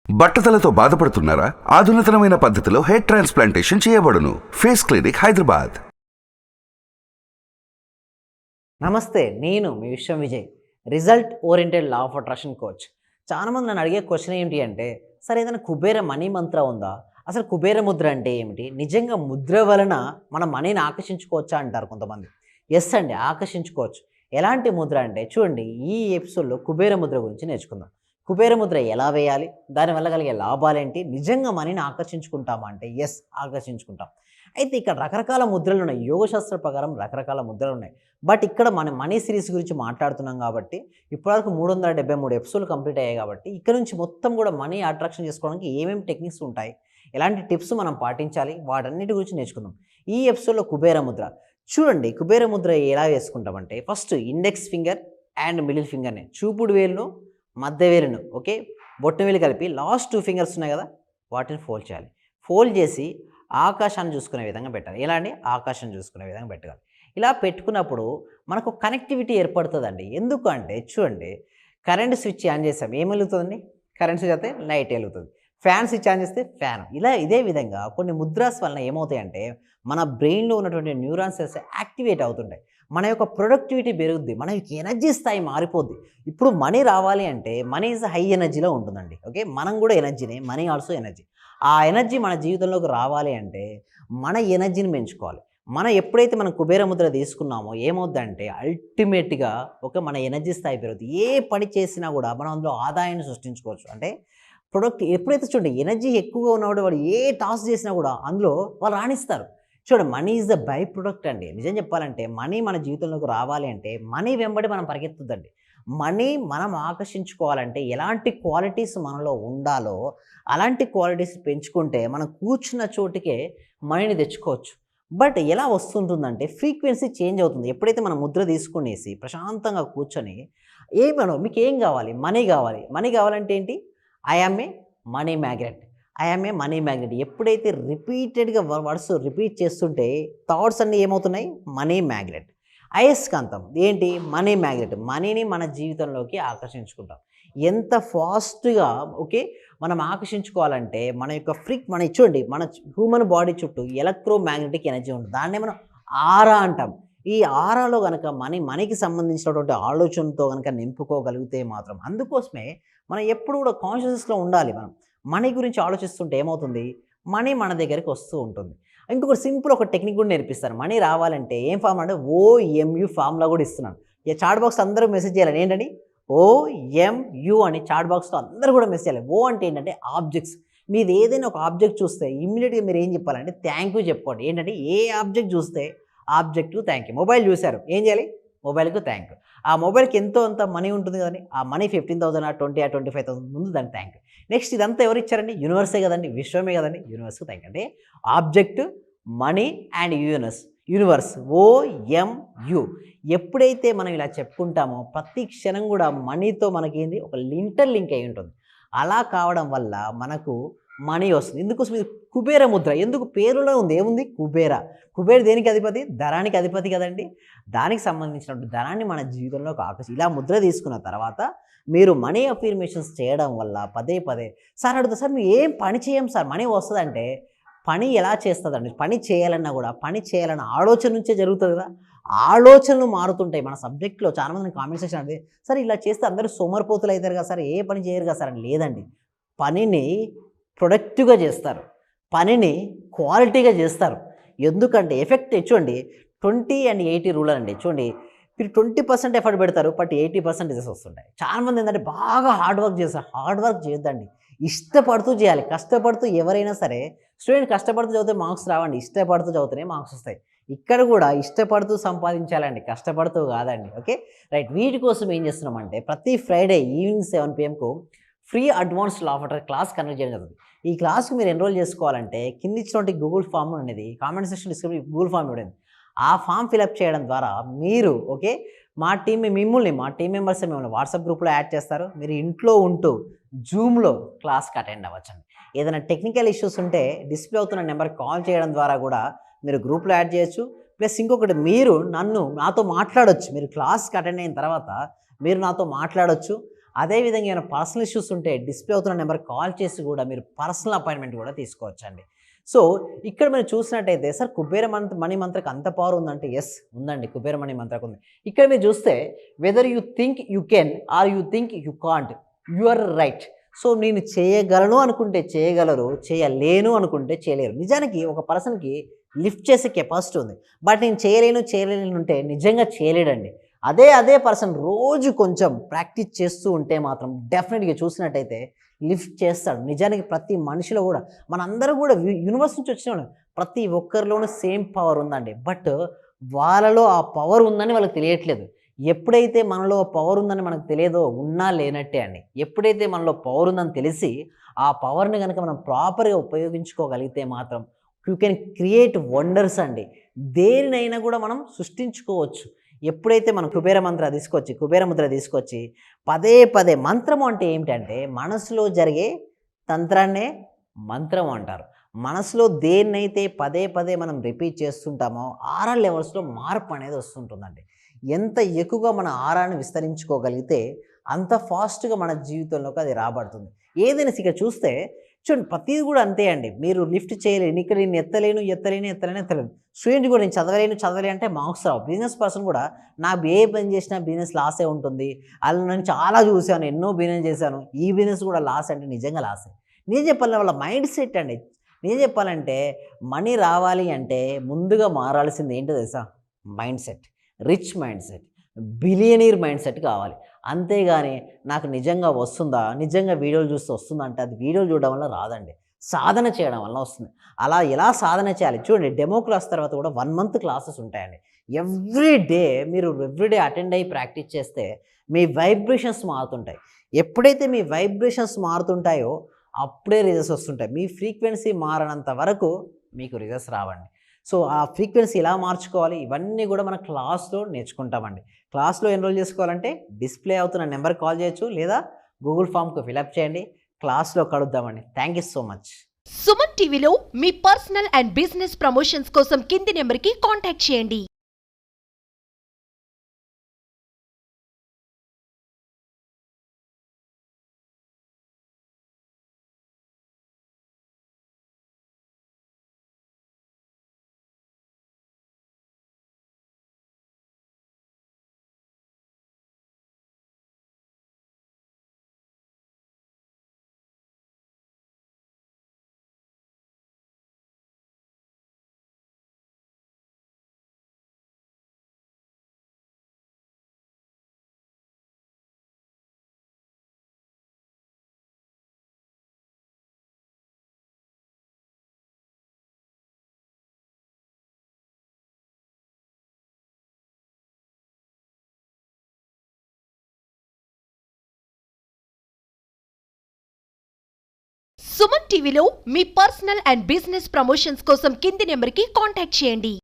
బట్టతలతో బాధపడుతున్నారా? ఆధునితనమైన పద్ధతిలో hair transplantation చేయబడును. Face clinic, Hyderabad. నమస్తే, నేను మీ విశ్వం Vijay, result oriented law of attraction coach. చాలామంది నన్ను అడిగే క్వశ్చన్ ఏంటి అంటే, సరే ఏదైనా కుబేర మనీ మంత్ర ఉందా? అసలు కుబేర ముద్ర అంటే ఏమిటి? నిజంగా ముద్ర వలన మన మనీని ఆకర్షించుకోవచ్చా అంటారు కొంతమంది. ఎస్ అండి, ఆకర్షించుకోవచ్చు. ఎలాంటి ముద్ర అంటే చూడండి, ఈ ఎపిసోడ్లో కుబేర ముద్ర గురించి నేర్చుకుందాం. కుబేర ముద్ర ఎలా వేయాలి, దానివల్ల కలిగే లాభాలేంటి, నిజంగా మనీని ఆకర్షించుకుంటామా అంటే ఎస్, ఆకర్షించుకుంటాం. అయితే ఇక్కడ రకరకాల ముద్రలు ఉన్నాయి, యోగశాస్త్ర ప్రకారం రకరకాల ముద్రలు ఉన్నాయి. బట్ ఇక్కడ మన మనీ సిరీస్ గురించి మాట్లాడుతున్నాం కాబట్టి ఇప్పటివరకు 373 ఎపిసోడ్లు కంప్లీట్ అయ్యాయి కాబట్టి ఇక్కడ నుంచి మొత్తం కూడా మనీ అట్రాక్షన్ చేసుకోవడానికి ఏమేమి టెక్నిక్స్ ఉంటాయి, ఎలాంటి టిప్స్ మనం పాటించాలి, వాటన్నిటి గురించి నేర్చుకుందాం ఈ ఎపిసోడ్లో. కుబేర ముద్ర చూడండి, కుబేర ముద్ర ఎలా వేసుకుంటామంటే first index finger and middle ఫింగర్ని, చూపుడు వేలును మధ్య వేలును, ఓకే, బొట్టు వేలు కలిపి లాస్ట్ 2 ఫింగర్స్ ఉన్నాయి కదా, వాటిని ఫోల్డ్ చేయాలి. ఫోల్డ్ చేసి ఆకాశాన్ని చూసుకునే విధంగా పెట్టాలి. ఎలా అండి? ఆకాశం చూసుకునే విధంగా పెట్టాలి. ఇలా పెట్టుకున్నప్పుడు మనకు కనెక్టివిటీ ఏర్పడుతుందండి. ఎందుకు అంటే చూడండి, కరెంట్ స్విచ్ ఆన్ చేసాం, ఏం వెలుగుతుందండి? కరెంట్ స్విచ్ అయితే లైట్ వెలుగుతుంది. ఫ్యాన్ స్విచ్ ఆన్ చేస్తే ఫ్యాన్. ఇలా ఇదే విధంగా కొన్ని ముద్రాస్ వలన ఏమవుతాయంటే మన బ్రెయిన్లో ఉన్నటువంటి న్యూరాన్ సెల్స్ యాక్టివేట్ అవుతుంటాయి. మన యొక్క ప్రొడక్టివిటీ పెరుగుద్ది, మన యొక్క ఎనర్జీ స్థాయి మారిపోద్ది. ఇప్పుడు మనీ రావాలి అంటే మనీ ఈజ్ హై ఎనర్జీలో ఉంటుందండి. ఓకే, మనం కూడా ఎనర్జీనే, మనీ ఆల్సో ఎనర్జీ. ఆ ఎనర్జీ మన జీవితంలోకి రావాలి అంటే మన ఎనర్జీని పెంచుకోవాలి. ఎప్పుడైతే మనం కుబేర ముద్ర తీసుకున్నామో ఏమవుద్దంటే అల్టిమేట్గా మన ఎనర్జీ స్థాయి పెరుగుతుంది. ఏ పని చేసినా కూడా మనం అందులో ఆదాయాన్ని సృష్టించుకోవచ్చు. అంటే ప్రొడక్ట్ ఎప్పుడైతే చూడండి, ఎనర్జీ ఎక్కువగా ఉన్నవాడు వాడు ఏ టాస్క్ చేసినా కూడా అందులో వాళ్ళు రాణిస్తారు. చూడండి, money is the by product అండి. నిజం చెప్పాలంటే మనీ మన జీవితంలోకి రావాలి అంటే మనీ వెంబడి మనం పరిగెత్తుద్దండి. మనీ మనం ఆకర్షించుకోవాలంటే ఎలాంటి క్వాలిటీస్ మనలో ఉండాలో అలాంటి క్వాలిటీస్ పెంచుకుంటే మనం కూర్చున్న చోటుకే మనీని తెచ్చుకోవచ్చు. బట్ ఎలా వస్తుంటుందంటే ఫ్రీక్వెన్సీ చేంజ్ అవుతుంది. ఎప్పుడైతే మనం ముద్ర తీసుకునేసి ప్రశాంతంగా కూర్చొని మీకు ఏం కావాలి? మనీ కావాలి. మనీ కావాలంటే ఏంటి? I am a money magnet. I am a money magnet. ఎప్పుడైతే రిపీటెడ్గా వర్డ్స్ రిపీట్ చేస్తుంటే థాట్స్ అన్నీ ఏమవుతున్నాయి? Money magnet. అయస్కాంతం ఏంటి? Money magnet. మనీని మన జీవితంలోకి ఆకర్షించుకుంటాం. ఎంత ఫాస్ట్గా ఓకే మనం ఆకర్షించుకోవాలంటే మన యొక్క మన చూడండి, మన హ్యూమన్ బాడీ చుట్టూ ఎలక్ట్రోమాగ్నెటిక్ ఎనర్జీ ఉంటుంది. దాన్నే మనం ఆరా అంటాం. ఈ ఆరాలో కనుక మనీకి సంబంధించినటువంటి ఆలోచనతో కనుక నింపుకోగలిగితే మాత్రం, అందుకోసమే మనం ఎప్పుడు కూడా కాన్షియస్లో ఉండాలి. మనం మనీ గురించి ఆలోచిస్తుంటే ఏమవుతుంది? మనీ మన దగ్గరికి వస్తూ ఉంటుంది. ఇంకొక సింపుల్ ఒక టెక్నిక్ కూడా నేర్పిస్తారు. మనీ రావాలంటే ఏం ఫామ్ అంటే OMU ఫామ్లా కూడా ఇస్తున్నాను. ఈ చాట్ బాక్స్ అందరూ మెసేజ్ చేయాలి. ఏంటండి? OMU అని చాట్ బాక్స్లో అందరూ కూడా మెసేజ్ చేయాలి. ఓ అంటే ఏంటంటే ఆబ్జెక్ట్స్. మీది ఏదైనా ఒక ఆబ్జెక్ట్ చూస్తే ఇమ్మీడియట్గా మీరు ఏం చెప్పాలంటే థ్యాంక్ యూ చెప్పుకోండి. ఏంటంటే ఏ ఆబ్జెక్ట్ చూస్తే ఆబ్జెక్టు థ్యాంక్ యూ. మొబైల్ చూశారు, ఏం చేయాలి? మొబైల్కు థ్యాంక్ యూ. ఆ మొబైల్కి ఎంతో అంత మనీ ఉంటుంది కదండి. ఆ మనీ 15,000 20 25,000 ముందు దానికి థ్యాంక్ యూ. నెక్స్ట్ ఇదంతా ఎవరు ఇచ్చారండి? యూనివర్సే కదండి, విశ్వమే కదండి. యూనివర్స్కి థ్యాంక్ యూ. అంటే object, money and universe OMU. ఎప్పుడైతే మనం ఇలా చెప్పుకుంటామో ప్రతి క్షణం కూడా మనీతో మనకి ఒక లింక్ అయి ఉంటుంది. అలా కావడం వల్ల మనకు మనీ వస్తుంది. ఎందుకోసం ఇది కుబేర ముద్ర. ఎందుకు పేరులో ఉంది? ఏముంది? కుబేర దేనికి అధిపతి? ధనానికి అధిపతి కదండి. దానికి సంబంధించినటువంటి ధనాన్ని మన జీవితంలోకి ఇలా ముద్ర తీసుకున్న తర్వాత మీరు మనీ అఫర్మేషన్స్ చేయడం వల్ల పదే సార్ అడుగుతా, సార్ మేము ఏం పని చేయం సార్ మనీ వస్తుందంటే, పని ఎలా చేస్తుందండి? పని చేయాలన్నా కూడా పని చేయాలన్న ఆలోచన నుంచే జరుగుతుంది కదా. ఆలోచనలు మారుతుంటాయి. మన సబ్జెక్ట్లో చాలామంది కామెంట్ సెక్షన్ అంటే, సార్ ఇలా చేస్తే అందరూ సోమరిపోతులు అవుతారు కదా సార్, ఏ పని చేయరు కదా సార్ అని. లేదండి, పనిని ప్రొడక్టివ్గా చేస్తారు, పనిని క్వాలిటీగా చేస్తారు. ఎందుకంటే ఎఫెక్ట్ చూడండి, 20 and 80 రూల్ అండి. చూడండి, మీరు 20% ఎఫర్ట్ పెడతారు, బట్ 80% రిజల్ట్స్ వస్తుంటాయి. చాలామంది ఏంటంటే బాగా హార్డ్ వర్క్ చేస్తారు. హార్డ్ వర్క్ చేయొద్దండి, ఇష్టపడుతూ చేయాలి. కష్టపడుతూ ఎవరైనా సరే, స్టూడెంట్ కష్టపడుతూ చదివితే మార్క్స్ రావండి, ఇష్టపడుతూ చదివితేనే మార్క్స్ వస్తాయి. ఇక్కడ కూడా ఇష్టపడుతూ సంపాదించాలండి, కష్టపడుతూ కాదండి. Okay right. వీటి కోసం ఏం చేస్తున్నామంటే ప్రతి Friday evening 7 PM free advanced law of attraction class conduct చేయడం జరుగుతుంది. ఈ క్లాస్కి మీరు ఎన్రోల్ చేసుకోవాలంటే కింద ఇచ్చినటువంటి గూగుల్ ఫామ్ అనేది comment section description Google form ఇవ్వండి. ఆ ఫామ్ ఫిలప్ చేయడం ద్వారా మీరు ఓకే మా టీం మెంబర్స్ మిమ్మల్ని వాట్సాప్ గ్రూప్లో యాడ్ చేస్తారు. మీరు ఇంట్లో ఉంటూ జూమ్లో క్లాస్కి అటెండ్ అవ్వచ్చండి. ఏదైనా టెక్నికల్ ఇష్యూస్ ఉంటే డిస్ప్లే అవుతున్న నెంబర్కి కాల్ చేయడం ద్వారా కూడా మీరు గ్రూప్లో యాడ్ చేయొచ్చు. ప్లస్ ఇంకొకటి, మీరు నాతో మాట్లాడొచ్చు. మీరు క్లాస్కి అటెండ్ అయిన తర్వాత మీరు నాతో మాట్లాడొచ్చు. అదేవిధంగా ఏమైనా పర్సనల్ ఇష్యూస్ ఉంటే డిస్ప్లే అవుతున్న నెంబర్ కాల్ చేసి కూడా మీరు పర్సనల్ అపాయింట్మెంట్ కూడా తీసుకోవచ్చండి. సో ఇక్కడ మీరు చూసినట్టయితే సార్ కుబేర మనీ మంత్రకి అంత పవర్ ఉందంటే ఎస్ ఉందండి, కుబేర మనీ మంత్రకు ఉంది. ఇక్కడ మీరు చూస్తే whether you think you can or you think you can't, you are right. So నేను చేయగలను అనుకుంటే చేయగలరు, చేయలేను అనుకుంటే చేయలేరు. నిజానికి ఒక పర్సన్కి లిఫ్ట్ చేసే కెపాసిటీ ఉంది, బట్ నేను చేయలేను ఉంటే నిజంగా చేయలేడండి. అదే పర్సన్ రోజు కొంచెం ప్రాక్టీస్ చేస్తూ ఉంటే మాత్రం డెఫినెట్గా చూసినట్టయితే లిఫ్ట్ చేస్తాడు. నిజానికి ప్రతి మనిషిలో కూడా మనందరూ కూడా యూనివర్స్ నుంచి వచ్చిన వాళ్ళం. ప్రతి ఒక్కరిలోనూ సేమ్ పవర్ ఉందండి, బట్ వాళ్ళలో ఆ పవర్ ఉందని వాళ్ళకి తెలియట్లేదు. ఎప్పుడైతే మనలో పవర్ ఉందని మనకు తెలియదో ఉన్నా లేనట్టే అండి. ఎప్పుడైతే మనలో పవర్ ఉందని తెలిసి ఆ పవర్ని కనుక మనం ప్రాపర్గా ఉపయోగించుకోగలిగితే మాత్రం యూ కెన్ క్రియేట్ వండర్స్ అండి. దేనినైనా కూడా మనం సృష్టించుకోవచ్చు. ఎప్పుడైతే మనం కుబేర ముద్ర తీసుకొచ్చి పదే మంత్రము అంటే ఏమిటంటే మనసులో జరిగే తంత్రాన్నే మంత్రం అంటారు. మనసులో దేన్నైతే పదే మనం రిపీట్ చేస్తుంటామో ఆరా లెవెల్స్లో మార్పు అనేది వస్తుంటుందండి. ఎంత ఎక్కువగా మన ఆరాన్ని విస్తరించుకోగలిగితే అంత ఫాస్ట్గా మన జీవితంలోకి అది రాబడుతుంది. ఏదైనా ఇక్కడ చూస్తే చూడండి, ప్రతిది కూడా అంతే అండి. మీరు లిఫ్ట్ చేయలేను, ఇక్కడ నేను ఎత్తలేను. స్టూడెంట్ కూడా నేను చదవలేను అంటే మార్క్స్ రావు. బిజినెస్ పర్సన్ కూడా ఏ పని చేసినా బిజినెస్ లాసే ఉంటుంది. అలా నేను చాలా చూశాను, ఎన్నో బిజినెస్ చేశాను, ఈ బిజినెస్ కూడా లాస్ అంటే నిజంగా లాసే. నేను చెప్పాలంటే వాళ్ళ మైండ్ సెట్ అండి. నేను చెప్పాలంటే మనీ రావాలి అంటే ముందుగా మారాల్సింది ఏంటో తెలుసా? Mind set, rich mind set, billionaire mind set కావాలి. అంతేగాని నాకు నిజంగా వస్తుందా, నిజంగా వీడియోలు చూస్తే వస్తుందా అంటే అది వీడియోలు చూడడం వల్ల రాదండి, సాధన చేయడం వల్ల వస్తుంది. అలా ఎలా సాధన చేయాలి చూడండి. డెమో క్లాస్ తర్వాత కూడా 1 మంత్ క్లాసెస్ ఉంటాయండి. మీరు ఎవ్రీడే అటెండ్ అయ్యి ప్రాక్టీస్ చేస్తే మీ వైబ్రేషన్స్ మారుతుంటాయి. ఎప్పుడైతే మీ వైబ్రేషన్స్ మారుతుంటాయో అప్పుడే రిజల్ట్స్ వస్తుంటాయి. మీ ఫ్రీక్వెన్సీ మారనంత వరకు మీకు రిజల్ట్స్ రావండి. సో ఆ ఫ్రీక్వెన్సీ ఎలా మార్చుకోవాలి ఇవన్నీ కూడా మన క్లాస్లో నేర్చుకుంటామండి. క్లాస్లో ఎన్రోల్ చేసుకోవాలంటే డిస్ప్లే అవుతున్న నెంబర్ కాల్ చేయొచ్చు, లేదా గూగుల్ ఫామ్కు ఫిలప్ చేయండి. క్లాస్లో కలుద్దామండి. Thank you so much. Suman టీవీలో మీ పర్సనల్ అండ్ బిజినెస్ ప్రమోషన్స్ కోసం కింది నెంబర్కి కాంటాక్ట్ చేయండి. సుమన్ టీవీలో మీ పర్సనల్ అండ్ బిజినెస్ ప్రమోషన్స్ కోసం కింది నెంబర్కి కాంటాక్ట్ చేయండి.